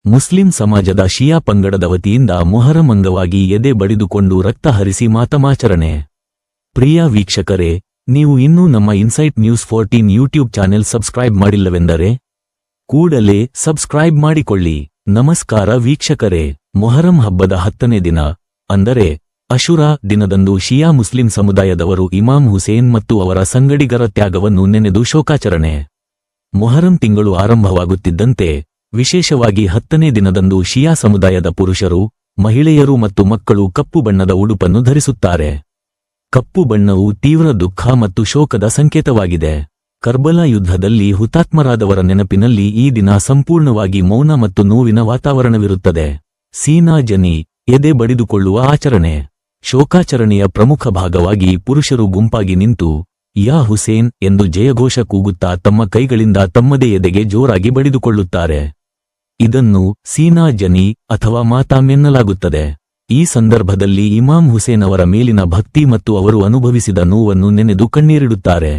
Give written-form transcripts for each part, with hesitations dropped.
Muslim ಸಮಾಜದ ಶಿಯಾ ಪಂಗಡದ ವತಿಯಿಂದ ಮೊಹರಂ ಅಂಗವಾಗಿ ಎದೆ ಬಡಿದುಕೊಂಡು ರಕ್ತ ಹರಿಸಿ ಮಾತಮಾಚರಣೆ. ಪ್ರಿಯ ವೀಕ್ಷಕರೇ, ನೀವು ಇನ್ನೂ ನಮ್ಮ insight news 14 YouTube channel subscribe ಮಾಡಿಲ್ಲವೆಂದರೆ ಕೂಡಲೇ ಸಬ್ಸ್ಕ್ರೈಬ್ ಮಾಡಿಕೊಳ್ಳಿ. ನಮಸ್ಕಾರ ವೀಕ್ಷಕರೇ, ಮೊಹರಂ ಹಬ್ಬದ 10ನೇ ದಿನ ಅಂದರೆ ಅಶುರಾ ದಿನದಂದು ಶಿಯಾ ಮುಸ್ಲಿಂ ಸಮುದಾಯದವರು ಇಮಾಮ್ ಹುಸೇನ್ ಮತ್ತು ಅವರ ಸಂಗಡಿಗರ ತ್ಯಾಗವನ್ನು ನೆನೆದು ಶೋಕಾಚರಣೆ. ಮೊಹರಂ ತಿಂಗಳು ಆರಂಭವಾಗುತ್ತಿದ್ದಂತೆ ವಿಶೇಷವಾಗಿ 10ನೇ ದಿನದಂದು ಶಿಯಾ ಸಮುದಾಯದ ಪುರುಷರು, ಮಹಿಳೆಯರು ಮತ್ತು ಮಕ್ಕಳು ಕಪ್ಪು ಬಣ್ಣದ ಉಡುಪನ್ನು ಧರಿಸುತ್ತಾರೆ. ಕಪ್ಪು ಬಣ್ಣವು ತೀವ್ರ ದುಃಖ ಮತ್ತು ಶೋಕದ ಸಂಕೇತವಾಗಿದೆ. ಕರ್ಬಲಾ ಯುದ್ಧದಲ್ಲಿ ಹುತಾತ್ಮರಾದವರ ನೆನಪಿನಲ್ಲಿ ಈ ದಿನ ಸಂಪೂರ್ಣವಾಗಿ ಮೌನ ಮತ್ತು ನೋವಿನ ವಾತಾವರಣವಿರುತ್ತದೆ. ಸೀನಾ ಜನಿ ಎದೆ ಬಡಿದುಕೊಳ್ಳುವ ಆಚರಣೆ. ಶೋಕಾಚರಣೆಯ ಪ್ರಮುಖ ಭಾಗವಾಗಿ ಪುರುಷರು ಗುಂಪಾಗಿ ನಿಂತು ಯಾ ಹುಸೇನ್ ಎಂದು ಜಯಘೋಷ ಕೂಗುತ್ತಾ ತಮ್ಮ ಕೈಗಳಿಂದ ತಮ್ಮದೇ ಎದೆಗೆ ಜೋರಾಗಿ ಬಡಿದುಕೊಳ್ಳುತ್ತಾರೆ. ಇದನ್ನು ಸೀನಾ ಜನಿ ಅಥವಾ ಮಾತಾಮ್ ಎನ್ನಲಾಗುತ್ತದೆ. ಈ ಸಂದರ್ಭದಲ್ಲಿ ಇಮಾಮ್ ಹುಸೇನ್ ಅವರ ಮೇಲಿನ ಭಕ್ತಿ ಮತ್ತು ಅವರು ಅನುಭವಿಸಿದ ನೋವನ್ನು ನೆನೆದು ಕಣ್ಣೀರಿಡುತ್ತಾರೆ.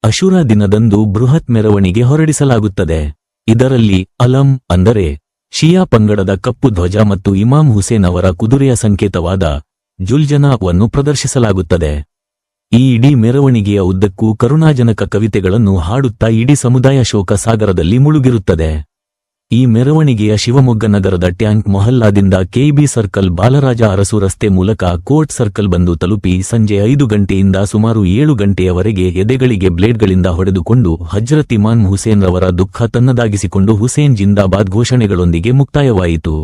ಅಶುರಾ ದಿನದಂದು ಬೃಹತ್ ಮೆರವಣಿಗೆ ಹೊರಡಿಸಲಾಗುತ್ತದೆ. ಇದರಲ್ಲಿ ಅಲಂ ಅಂದರೆ ಶಿಯಾ ಪಂಗಡದ ಕಪ್ಪು ಧ್ವಜ ಮತ್ತು ಇಮಾಮ್ ಹುಸೇನ್ ಅವರ ಕುದುರೆಯ ಸಂಕೇತವಾದ ಜುಲ್ಜನಾವನ್ನು ಪ್ರದರ್ಶಿಸಲಾಗುತ್ತದೆ. ಈ ಇಡೀ ಮೆರವಣಿಗೆಯ ಉದ್ದಕ್ಕೂ ಕರುಣಾಜನಕ ಕವಿತೆಗಳನ್ನು ಹಾಡುತ್ತಾ ಇಡೀ ಸಮುದಾಯ ಶೋಕ ಸಾಗರದಲ್ಲಿ ಮುಳುಗಿರುತ್ತದೆ. ಈ ಮೆರವಣಿಗೆಯ ಶಿವಮೊಗ್ಗ ನಗರದ tank ಮೊಹಲ್ಲಾದಿಂದ KEB circle Balaraja Arasu ರಸ್ತೆ ಮೂಲಕ ಕೋರ್ಟ್ ಸರ್ಕಲ್ ಬಂದು ತಲುಪಿ ಸಂಜೆ 5 ಗಂಟೆಯಿಂದ ಸುಮಾರು 7 ಗಂಟೆಯವರೆಗೆ ಎದೆಗಳಿಗೆ ಬ್ಲೇಡ್ಗಳಿಂದ ಹೊಡೆದುಕೊಂಡು ಹಜ್ರತ್ ಇಮಾಮ್ ಹುಸೇನ್ ರವರ ದುಃಖ ತನ್ನದಾಗಿಸಿಕೊಂಡು ಹುಸೇನ್ ಜಿಂದಾಬಾದ್ ಘೋಷಣೆಗಳೊಂದಿಗೆ ಮುಕ್ತಾಯವಾಯಿತು.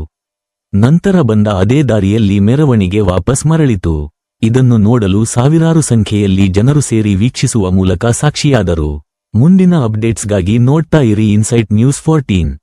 ನಂತರ ಬಂದ ಅದೇ ದಾರಿಯಲ್ಲಿ ಮೆರವಣಿಗೆ ವಾಪಸ್ ಮರಳಿತು. ಇದನ್ನು ನೋಡಲು ಸಾವಿರಾರು ಸಂಖ್ಯೆಯಲ್ಲಿ ಜನರು ಸೇರಿ ವೀಕ್ಷಿಸುವ ಮೂಲಕ ಸಾಕ್ಷಿಯಾದರು. ಮುಂದಿನ ಅಪ್ಡೇಟ್ಸ್ಗಾಗಿ ನೋಡ್ತಾ ಇರಿ ಇನ್ಸೈಟ್ ನ್ಯೂಸ್ 14.